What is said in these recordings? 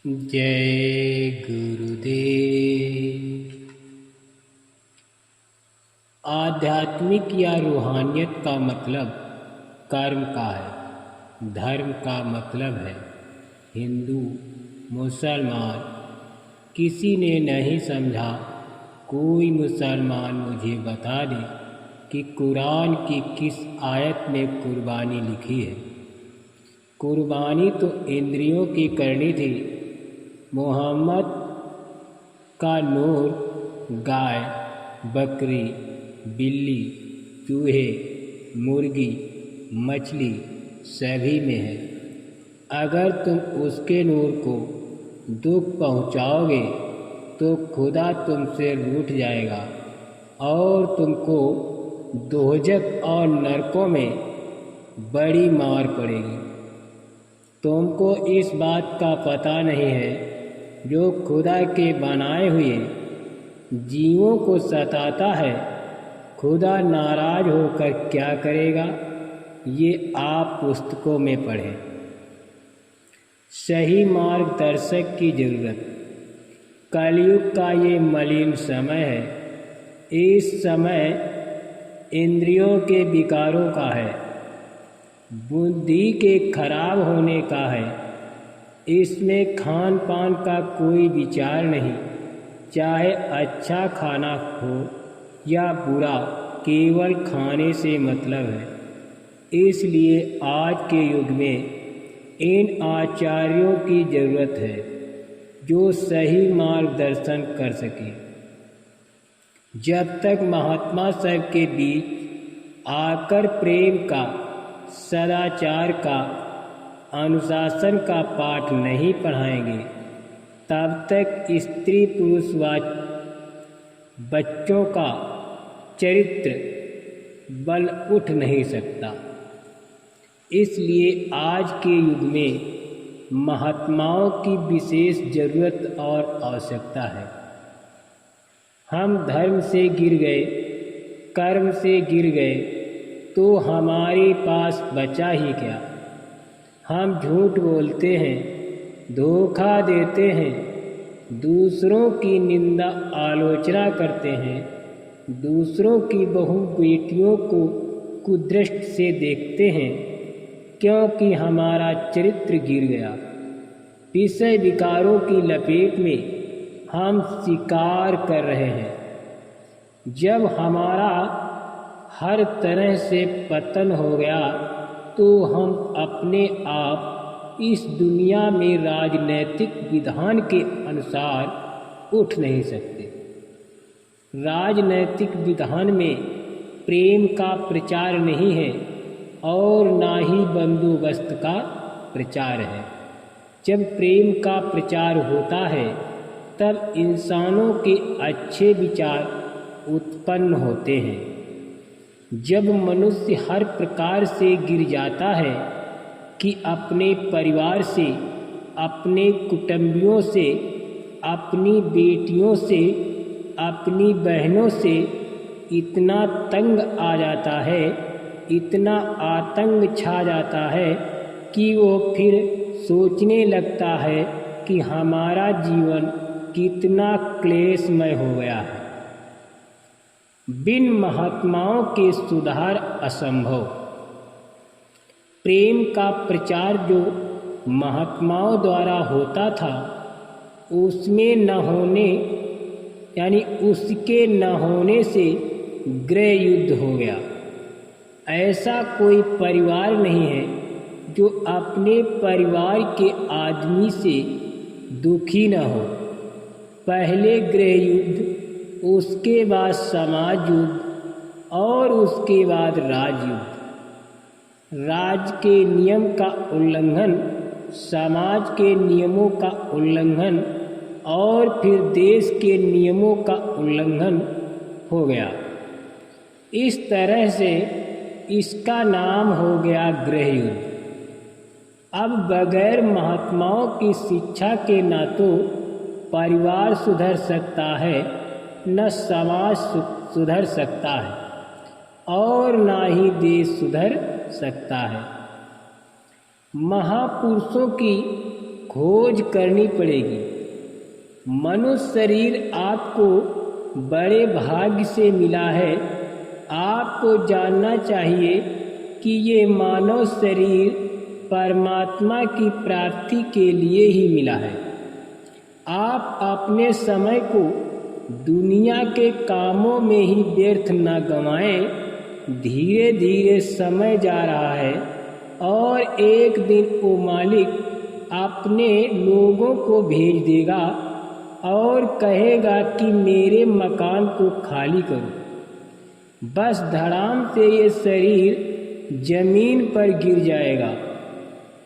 जय गुरुदेव। आध्यात्मिक या रूहानियत का मतलब कर्म का है। धर्म का मतलब है हिंदू, मुसलमान। किसी ने नहीं समझा। कोई मुसलमान मुझे बता दे कि कुरान की किस आयत में कुर्बानी लिखी है। कुर्बानी तो इंद्रियों की करनी थी। मोहम्मद का नूर गाय, बकरी, बिल्ली, चूहे, मुर्गी, मछली सभी में है। अगर तुम उसके नूर को दुख पहुँचाओगे तो खुदा तुमसे रूठ जाएगा और तुमको दोजख और नरकों में बड़ी मार पड़ेगी। तुमको इस बात का पता नहीं है, जो खुदा के बनाए हुए जीवों को सताता है, खुदा नाराज होकर क्या करेगा, ये आप पुस्तकों में पढ़ें। सही मार्गदर्शक की जरूरत। कलयुग का ये मलिन समय है। इस समय इंद्रियों के विकारों का है, बुद्धि के खराब होने का है। इसमें खान पान का कोई विचार नहीं, चाहे अच्छा खाना हो या बुरा, केवल खाने से मतलब है। इसलिए आज के युग में इन आचार्यों की जरूरत है जो सही मार्गदर्शन कर सके। जब तक महात्मा सब के बीच आकर प्रेम का, सदाचार का, अनुशासन का पाठ नहीं पढ़ाएंगे, तब तक स्त्री पुरुषवाद, बच्चों का चरित्र बल उठ नहीं सकता। इसलिए आज के युग में महात्माओं की विशेष जरूरत और आवश्यकता है। हम धर्म से गिर गए, कर्म से गिर गए तो हमारे पास बचा ही क्या। हम झूठ बोलते हैं, धोखा देते हैं, दूसरों की निंदा आलोचना करते हैं, दूसरों की बहू बेटियों को कुदृष्टि से देखते हैं, क्योंकि हमारा चरित्र गिर गया। विषय विकारों की लपेट में हम शिकार कर रहे हैं। जब हमारा हर तरह से पतन हो गया तो हम अपने आप इस दुनिया में राजनैतिक विधान के अनुसार उठ नहीं सकते। राजनैतिक विधान में प्रेम का प्रचार नहीं है और ना ही बंदोबस्त का प्रचार है। जब प्रेम का प्रचार होता है तब इंसानों के अच्छे विचार उत्पन्न होते हैं। जब मनुष्य हर प्रकार से गिर जाता है कि अपने परिवार से, अपने कुटुंबियों से, अपनी बेटियों से, अपनी बहनों से इतना तंग आ जाता है, इतना आतंक छा जाता है कि वो फिर सोचने लगता है कि हमारा जीवन कितना क्लेशमय हो गया है। बिन महात्माओं के सुधार असंभव। प्रेम का प्रचार जो महात्माओं द्वारा होता था, उसमें न होने यानी उसके न होने से गृह युद्ध हो गया। ऐसा कोई परिवार नहीं है जो अपने परिवार के आदमी से दुखी न हो। पहले गृह युद्ध, उसके बाद समाज युद्ध और उसके बाद राजयुद्ध। राज के नियम का उल्लंघन, समाज के नियमों का उल्लंघन और फिर देश के नियमों का उल्लंघन हो गया। इस तरह से इसका नाम हो गया गृह युद्ध। अब बगैर महात्माओं की शिक्षा के न तो परिवार सुधर सकता है, न समाज सुधर सकता है और ना ही देश सुधर सकता है। महापुरुषों की खोज करनी पड़ेगी। मनुष्य शरीर आपको बड़े भाग्य से मिला है। आपको जानना चाहिए कि ये मानव शरीर परमात्मा की प्राप्ति के लिए ही मिला है। आप अपने समय को दुनिया के कामों में ही व्यर्थ न गंवाएं। धीरे धीरे समय जा रहा है और एक दिन वो मालिक अपने लोगों को भेज देगा और कहेगा कि मेरे मकान को खाली करो। बस धड़ाम से ये शरीर जमीन पर गिर जाएगा।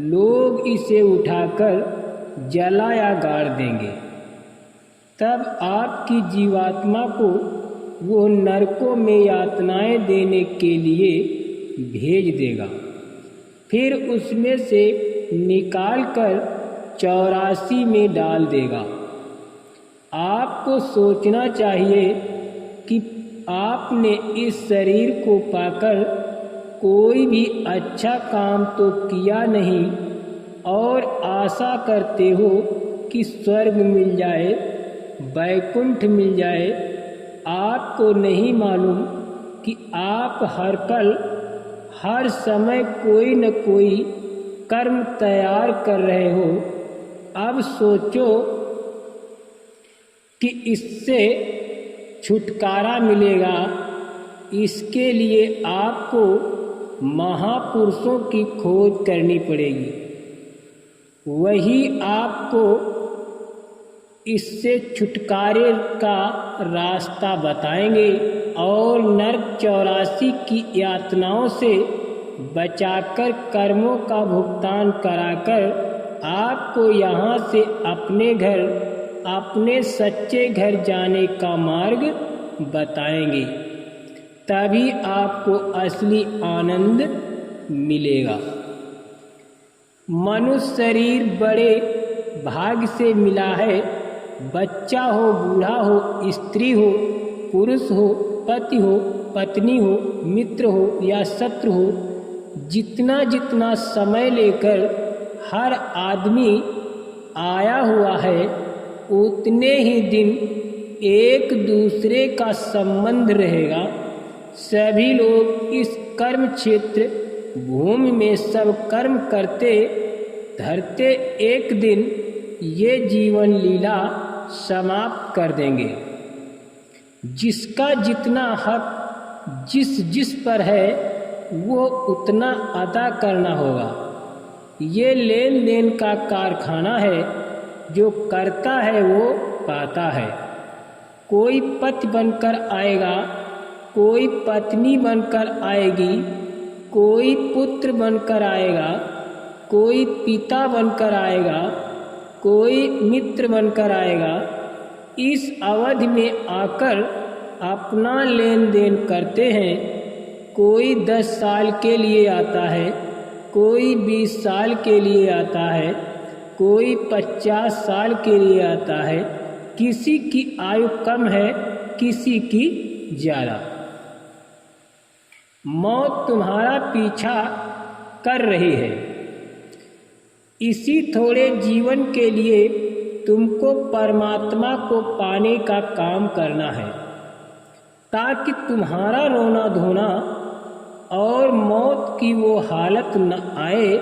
लोग इसे उठाकर जला या गाड़ देंगे। तब आपकी जीवात्मा को वो नरकों में यातनाएं देने के लिए भेज देगा। फिर उसमें से निकालकर 84 में डाल देगा। आपको सोचना चाहिए कि आपने इस शरीर को पाकर कोई भी अच्छा काम तो किया नहीं और आशा करते हो कि स्वर्ग मिल जाए, वैकुंठ मिल जाए। आपको नहीं मालूम कि आप हर पल हर समय कोई न कोई कर्म तैयार कर रहे हो। अब सोचो कि इससे छुटकारा मिलेगा। इसके लिए आपको महापुरुषों की खोज करनी पड़ेगी। वही आपको इससे छुटकारे का रास्ता बताएंगे और नरक 84 की यातनाओं से बचाकर कर्मों का भुगतान कराकर आपको यहाँ से अपने घर, अपने सच्चे घर जाने का मार्ग बताएंगे। तभी आपको असली आनंद मिलेगा। मनुष्य शरीर बड़े भाग्य से मिला है। बच्चा हो, बूढ़ा हो, स्त्री हो, पुरुष हो, पति हो, पत्नी हो, मित्र हो या शत्रु हो, जितना जितना समय लेकर हर आदमी आया हुआ है, उतने ही दिन एक दूसरे का संबंध रहेगा। सभी लोग इस कर्म क्षेत्र भूमि में सब कर्म करते धरते एक दिन ये जीवन लीला समाप्त कर देंगे। जिसका जितना हक जिस जिस पर है वो उतना अदा करना होगा। ये लेन देन का कारखाना है। जो करता है वो पाता है। कोई पति बनकर आएगा, कोई पत्नी बनकर आएगी, कोई पुत्र बनकर आएगा, कोई पिता बनकर आएगा, कोई मित्र बनकर आएगा। इस अवधि में आकर अपना लेन देन करते हैं। कोई 10 साल के लिए आता है, कोई 20 साल के लिए आता है, कोई 50 साल के लिए आता है। किसी की आयु कम है, किसी की ज़्यादा। मौत तुम्हारा पीछा कर रही है। इसी थोड़े जीवन के लिए तुमको परमात्मा को पाने का काम करना है, ताकि तुम्हारा रोना धोना और मौत की वो हालत न आए।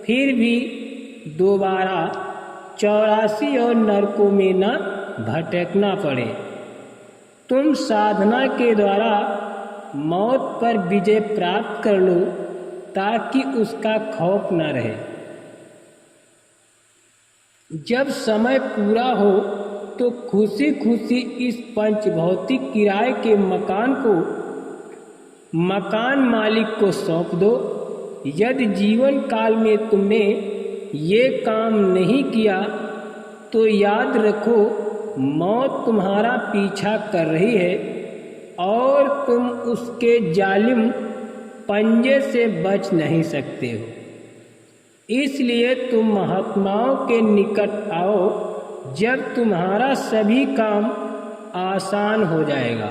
फिर भी दोबारा 84 और नरकों में न भटकना पड़े। तुम साधना के द्वारा मौत पर विजय प्राप्त कर लो, ताकि उसका खौफ न रहे। जब समय पूरा हो तो खुशी खुशी इस पंच भौतिक किराए के मकान को मकान मालिक को सौंप दो। यदि जीवन काल में तुमने ये काम नहीं किया तो याद रखो, मौत तुम्हारा पीछा कर रही है और तुम उसके जालिम पंजे से बच नहीं सकते हो। इसलिए तुम महात्माओं के निकट आओ, जब तुम्हारा सभी काम आसान हो जाएगा।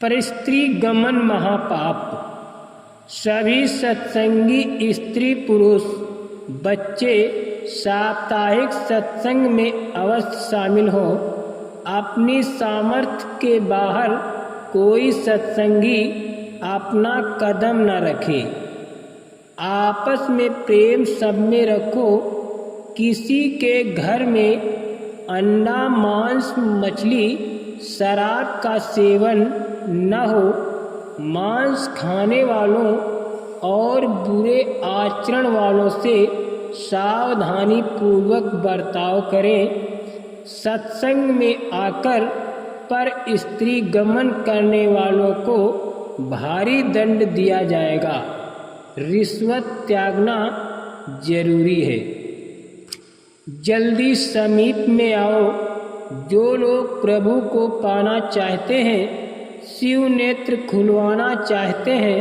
पर स्त्री गमन महापाप। सभी सत्संगी स्त्री पुरुष बच्चे साप्ताहिक सत्संग में अवश्य शामिल हो। अपनी सामर्थ्य के बाहर कोई सत्संगी अपना कदम न रखे। आपस में प्रेम सब में रखो। किसी के घर में अंडा, मांस, मछली, शराब का सेवन न हो। मांस खाने वालों और बुरे आचरण वालों से सावधानी पूर्वक बर्ताव करें। सत्संग में आकर पर स्त्री गमन करने वालों को भारी दंड दिया जाएगा। रिश्वत त्यागना जरूरी है। जल्दी समीप में आओ। जो लोग प्रभु को पाना चाहते हैं, शिव नेत्र खुलवाना चाहते हैं,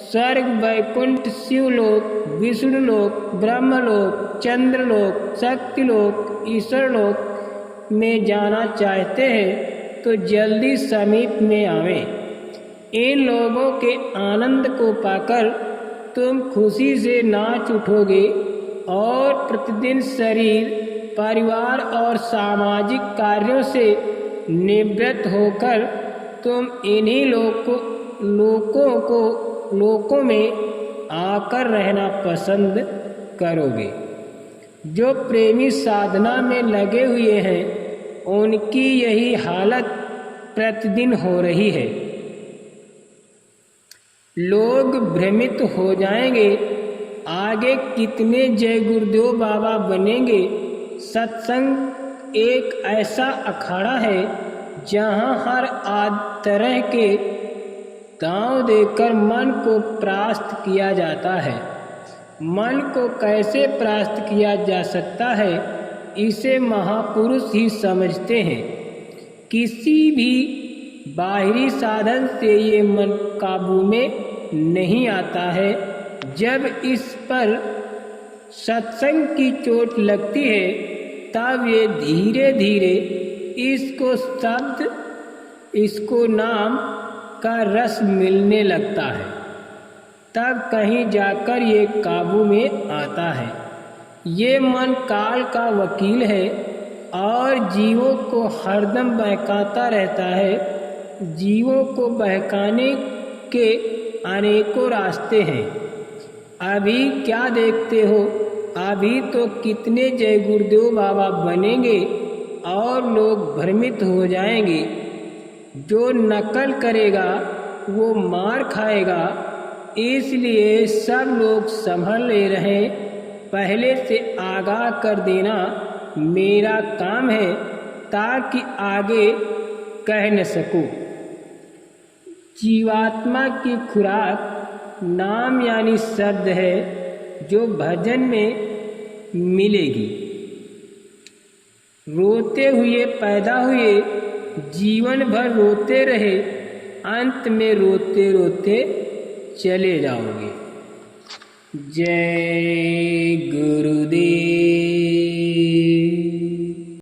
स्वर्ग, वैकुंठ, शिवलोक, विष्णुलोक, ब्रह्मलोक, चंद्रलोक, शक्तिलोक, ईश्वरलोक में जाना चाहते हैं तो जल्दी समीप में आवें। इन लोगों के आनंद को पाकर तुम खुशी से नाच उठोगे और प्रतिदिन शरीर, परिवार और सामाजिक कार्यों से निवृत्त होकर तुम इन्हीं लोकों में आकर रहना पसंद करोगे। जो प्रेमी साधना में लगे हुए हैं उनकी यही हालत प्रतिदिन हो रही है। लोग भ्रमित हो जाएंगे, आगे कितने जय गुरुदेव बाबा बनेंगे। सत्संग एक ऐसा अखाड़ा है जहाँ हर तरह के दांव देकर मन को परास्त किया जाता है। मन को कैसे परास्त किया जा सकता है, इसे महापुरुष ही समझते हैं। किसी भी बाहरी साधन से ये मन काबू में नहीं आता है। जब इस पर सत्संग की चोट लगती है तब ये धीरे धीरे इसको शब्द, इसको नाम का रस मिलने लगता है। तब कहीं जाकर ये काबू में आता है। ये मन काल का वकील है और जीवों को हरदम बहकाता रहता है। जीवों को बहकाने के अनेकों रास्ते हैं। अभी क्या देखते हो? अभी तो कितने जय गुरुदेव बाबा बनेंगे और लोग भ्रमित हो जाएंगे। जो नकल करेगा वो मार खाएगा। इसलिए सब लोग संभल ले रहे। पहले से आगाह कर देना मेरा काम है ताकि आगे कह न सकूं। जीवात्मा की खुराक नाम यानी शब्द है जो भजन में मिलेगी। रोते हुए पैदा हुए, जीवन भर रोते रहे, अंत में रोते रोते चले जाओगे। जय गुरुदेव।